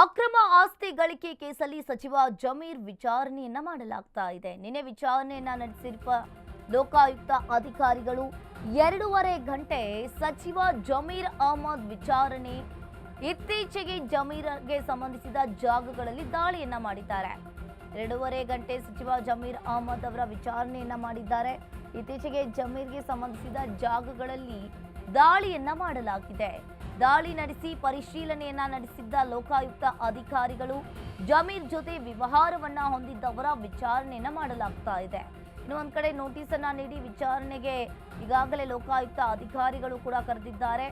ಅಕ್ರಮ ಆಸ್ತಿ ಗಳಿಕೆ ಕೇಸಲ್ಲಿ ಸಚಿವ ಜಮೀರ್ ವಿಚಾರಣೆಯನ್ನ ಮಾಡಲಾಗ್ತಾ ಇದೆ. ನಿನ್ನೆ ವಿಚಾರಣೆಯನ್ನ ನಡೆಸಿರುವ ಲೋಕಾಯುಕ್ತ ಅಧಿಕಾರಿಗಳು 2.5 ಗಂಟೆ ಸಚಿವ ಜಮೀರ್ ಅಹಮದ್ ವಿಚಾರಣೆ ಇತ್ತೀಚೆಗೆ ಜಮೀರ್ಗೆ ಸಂಬಂಧಿಸಿದ ಜಾಗಗಳಲ್ಲಿ ದಾಳಿಯನ್ನ ಮಾಡಿದ್ದಾರೆ. 2.5 ಗಂಟೆ ಸಚಿವ ಜಮೀರ್ ಅಹಮದ್ ಅವರ ವಿಚಾರಣೆಯನ್ನ ಮಾಡಿದ್ದಾರೆ. ಇತ್ತೀಚೆಗೆ ಜಮೀರ್ಗೆ ಸಂಬಂಧಿಸಿದ ಜಾಗಗಳಲ್ಲಿ ದಾಳಿಯನ್ನ ಮಾಡಲಾಗಿದೆ. ದಾಳಿ ನಡೆಸಿ ಪರಿಶೀಲನೆಯನ್ನ ನಡೆಸಿದ್ದ ಲೋಕಾಯುಕ್ತ ಅಧಿಕಾರಿಗಳು ಜಮೀರ್ ಜೊತೆ ವ್ಯವಹಾರವನ್ನ ಹೊಂದಿದ್ದವರ ವಿಚಾರಣೆಯನ್ನ ಮಾಡಲಾಗ್ತಾ ಇದೆ. ಇನ್ನು ಒಂದ್ ಕಡೆ ನೋಟಿಸ್ ಅನ್ನ ನೀಡಿ ವಿಚಾರಣೆಗೆ ಈಗಾಗಲೇ ಲೋಕಾಯುಕ್ತ ಅಧಿಕಾರಿಗಳು ಕೂಡ ಕರೆದಿದ್ದಾರೆ.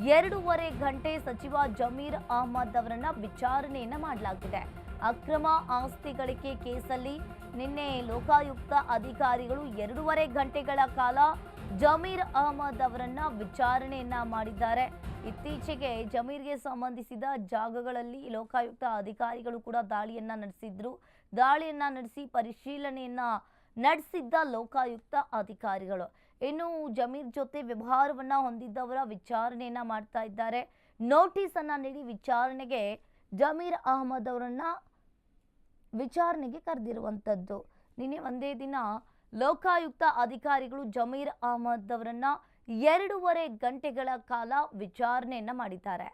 2.5 ಗಂಟೆ ಸಚಿವ ಜಮೀರ್ ಅಹಮದ್ ಅವರನ್ನ ವಿಚಾರಣೆಯನ್ನ ಮಾಡಲಾಗಿದೆ. ಅಕ್ರಮ ಆಸ್ತಿ ಗಳಿಕೆ ಕೇಸಲ್ಲಿ ನಿನ್ನೆ ಲೋಕಾಯುಕ್ತ ಅಧಿಕಾರಿಗಳು 2.5 ಗಂಟೆಗಳ ಕಾಲ ಜಮೀರ್ ಅಹಮದ್ ಅವರನ್ನ ವಿಚಾರಣೆಯನ್ನ ಮಾಡಿದ್ದಾರೆ. ಇತ್ತೀಚೆಗೆ ಜಮೀರ್ಗೆ ಸಂಬಂಧಿಸಿದ ಜಾಗಗಳಲ್ಲಿ ಲೋಕಾಯುಕ್ತ ಅಧಿಕಾರಿಗಳು ಕೂಡ ದಾಳಿಯನ್ನ ನಡೆಸಿದ್ರು. ದಾಳಿಯನ್ನ ನಡೆಸಿ ಪರಿಶೀಲನೆಯನ್ನ ನಡೆಸಿದ್ದ ಲೋಕಾಯುಕ್ತ ಅಧಿಕಾರಿಗಳು ಇನ್ನು ಜಮೀರ್ ಜೊತೆ ವ್ಯವಹಾರವನ್ನ ಹೊಂದಿದ್ದವರ ವಿಚಾರಣೆಯನ್ನ ಮಾಡ್ತಾ ಇದ್ದಾರೆ. ನೋಟಿಸ್ ಅನ್ನ ನೀಡಿ ವಿಚಾರಣೆಗೆ ಜಮೀರ್ ಅಹಮದ್ ಅವರನ್ನ ವಿಚಾರಣೆಗೆ ಕರೆದಿರುವಂತದ್ದು. ನಿನ್ನೆ ಒಂದೇ ದಿನ ಲೋಕಾಯುಕ್ತ ಅಧಿಕಾರಿಗಳು ಜಮೀರ್ ಅಹಮದ್ ಅವರನ್ನ 2.5 ಗಂಟೆಗಳ ಕಾಲ ವಿಚಾರಣೆಯನ್ನ ಮಾಡಿದ್ದಾರೆ.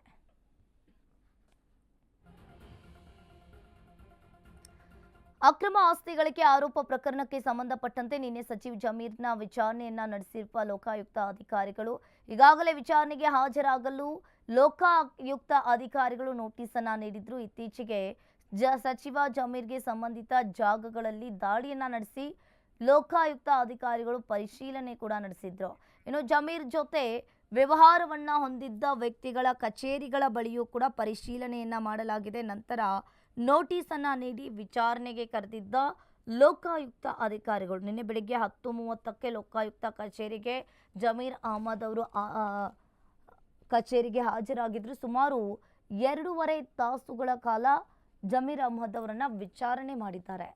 ಅಕ್ರಮ ಆಸ್ತಿ ಗಳಿಕೆ ಆರೋಪ ಪ್ರಕರಣಕ್ಕೆ ಸಂಬಂಧಪಟ್ಟಂತೆ ನಿನ್ನೆ ಸಚಿವ ಜಮೀರ್ನ ವಿಚಾರಣೆಯನ್ನ ನಡೆಸಿರುವ ಲೋಕಾಯುಕ್ತ ಅಧಿಕಾರಿಗಳು ಈಗಾಗಲೇ ವಿಚಾರಣೆಗೆ ಹಾಜರಾಗಲು ಲೋಕಾಯುಕ್ತ ಅಧಿಕಾರಿಗಳು ನೋಟಿಸ್ ಅನ್ನ ನೀಡಿದ್ರು. ಇತ್ತೀಚೆಗೆ ಸಚಿವ ಜಮೀರ್ಗೆ ಸಂಬಂಧಿತ ಜಾಗಗಳಲ್ಲಿ ದಾಳಿಯನ್ನ ನಡೆಸಿ ಲೋಕಾಯುಕ್ತ ಅಧಿಕಾರಿಗಳು ಪರಿಶೀಲನೆ ಕೂಡ ನಡೆಸಿದ್ರು. ಇನ್ನು ಜಮೀರ್ ಜೊತೆ ವ್ಯವಹಾರವನ್ನ ಹೊಂದಿದ್ದ ವ್ಯಕ್ತಿಗಳ ಕಚೇರಿಗಳ ಬಳಿಯೂ ಕೂಡ ಪರಿಶೀಲನೆಯನ್ನ ಮಾಡಲಾಗಿದೆ. ನಂತರ ನೋಟಿಸ್ ಅನ್ನ ನೀಡಿ ವಿಚಾರಣೆಗೆ ಕರೆದಿದ್ದ ಲೋಕಾಯುಕ್ತ ಅಧಿಕಾರಿಗಳು ನಿನ್ನೆ ಬೆಳಿಗ್ಗೆ 10:30ಕ್ಕೆ ಲೋಕಾಯುಕ್ತ ಕಚೇರಿಗೆ ಜಮೀರ್ ಅಹಮದ್ ಅವರು ಕಚೇರಿಗೆ ಹಾಜರಾಗಿದ್ರು. ಸುಮಾರು 2.5 ತಾಸುಗಳ ಕಾಲ ಜಮೀರ್ ಅಹಮದ್ ಅವರನ್ನ ವಿಚಾರಣೆ ಮಾಡಿದ್ದಾರೆ.